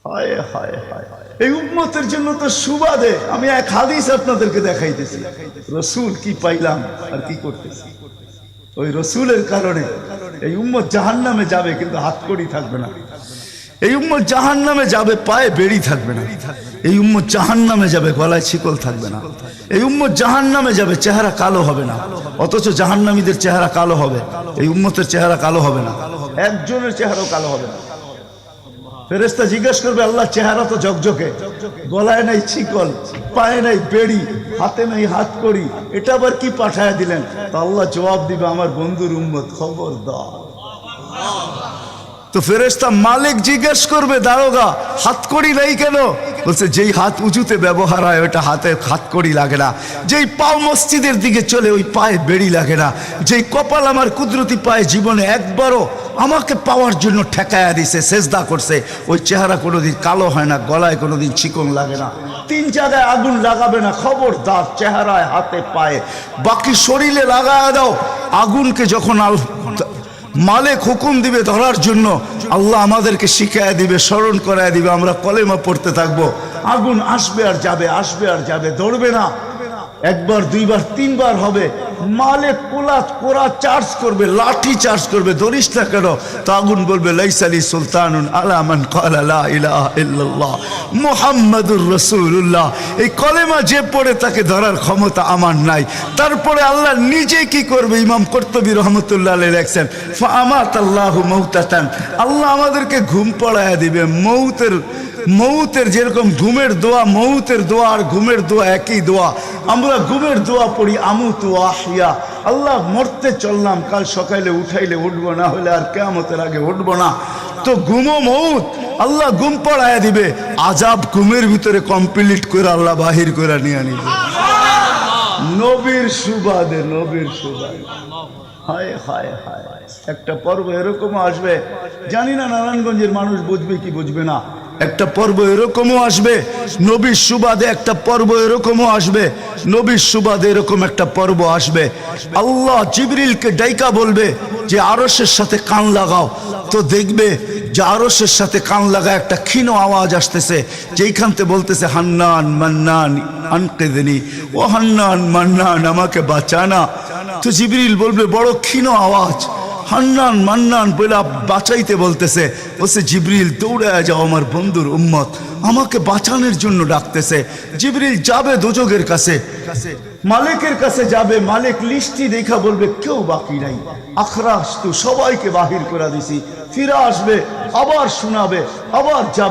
হায় হায় হায়, এই উম্মতের জন্য তো সুবাদে আমি এক হাদিস আপনাদেরকে দেখাইতেছি। রসুল কি পাইলাম আর কি করতেছি। ওই রসুলের কারণে এই উম্মত জাহান্নামে যাবে, কিন্তু হাতকড়ি থাকবে না। এই উম্মত জাহান্নামে যাবে, পায়ে বেড়ি থাকবে না। এই উম্মত জাহান্নামে যাবে, গলায় শিকল থাকবে না। এই উম্মত জাহান্নামে যাবে, চেহারা কালো হবে না। অথচ জাহান্নামীদের চেহারা কালো হবে, এই উম্মতের চেহারা কালো হবে না। একজনের চেহারাও কালো হবে না। ফেরেশতা জিজ্ঞেস করবে, আল্লাহ চেহারা তো ঝকঝকে, গলায় নাই শিকল, পায়ে নাই বেড়ি, হাতে নাই হাতকড়ি, এটা আবার কি পাঠায় দিলেন? তো আল্লাহ জবাব দিবে, আমার বন্ধুর উম্মত, খবরদার। তো ফেরেশতা মালিক জিজ্ঞেস করবে, দারোগা হাতকড়ি নাই কেন? বলছে, যেই হাত উঁচুতে ব্যবহার হয় ওটা হাতে হাতকড়ি লাগে না। যেই পাও মসজিদের দিকে চলে ওই পায়ে বেড়ি লাগে না। যেই কপাল আমার কুদরতি পায়ে জীবনে একবারও আমাকে পাওয়ার জন্য ঠেকায়া দিছে, সেজদা করছে, ওই চেহারা কোনোদিন কালো হয় না, গলায় কোনোদিন চিকন লাগে না। 3 জায়গায় আগুন লাগাবে না, খবরদার। চেহারায়, হাতে, পায়ে, বাকি শরীরে লাগায়া দাও। আগুনকে যখন মালিক হুকুম দিবে ধরার জন্য, আল্লাহ আমাদেরকে শিখায় দিবে, স্মরণ করায় দিবে, আমরা কলেমা পড়তে থাকবো। আগুন আসবে আর যাবে, আসবে আর যাবে, ধরবে না। একবার, দুইবার, 3 বার হবে। মালিক কোরা চার্জ করবে, লাঠি চার্জ করবে, ধরিস না কেন? তো আগুন বলবে, লাইসালি সুলতানুন আলা মান ক্বালা লা ইলাহা ইল্লাল্লাহ মুহাম্মাদুর রাসূলুল্লাহ। এই কলেমা যে পড়ে তাকে ধরার ক্ষমতা আমার নাই। তারপরে আল্লাহ নিজে কি করবে? ইমাম কুরতুবী রহমাতুল্লাহ আলাইহি লেখছেন, ফাআমাতাল্লাহু মাউতাতান, আল্লাহ আমাদেরকে ঘুম পড়ায়া দিবে। মৌতের যেরকম ঘুমের দোয়া, মৌতের দোয়া আর ঘুমের দোয়া একই দোয়া। আমরা ঘুমের দোয়া পড়ি, আমুতু আহিয়া, আল্লাহ মরতে চললাম, কাল সকালে উঠাইলে উঠবো, না হলে আর কিয়ামতের আগে উঠবো না। তো ঘুমো মৌত, আল্লাহ ঘুম পড়ায়া দিবে। আজাব ঘুমের ভিতরে কমপ্লিট করে আল্লাহ বাহির করে নিয়ে নিবে। নবীর সুবাদে, নবীর সুবাদে। হায় হায় হায়, একটা পর্ব এরকমও আসবে, জানি না নারায়ণগঞ্জের মানুষ বুঝবে কি বুঝবে না। একটা পর্ব এরকমও আসবে নবীর সুবাদে, একটা পর্ব এরকমও আসবে নবীর সুবাদে, এরকম একটা পর্ব আসবে। আল্লাহ জিবরিলকে ডাইকা বলবে যে আরশের সাথে কান লাগাও। তো দেখবে যে আরশের সাথে কান লাগা একটা ক্ষীণ আওয়াজ আসতেছে, যেইখানতে বলতেছে, হান্নান মান্নান আনকিদনি, ও হান্নান মান্নান আমাকে বাঁচানা। তো জিবরিল বলবে, বড় ক্ষীণ আওয়াজ, হান্নান মান্নান বলে বাঁচাইতে বলতেছে। বলছে, জিবরিল দৌড়ায় যাও, আমার বন্ধুর উম্মত আমাকে বাঁচানোর জন্য ডাকতেছে। জিবরিল যাবে দোজখের কাছে, মালিকের কাছে যাবে। মালিক লিস্টি দেখা বলবে, কেউ বাকি নাই, আখরাস তু সবাইকে বাহির করে দিছি। ফিরে আসবে, আবার শোনাবে, আবার যাবে।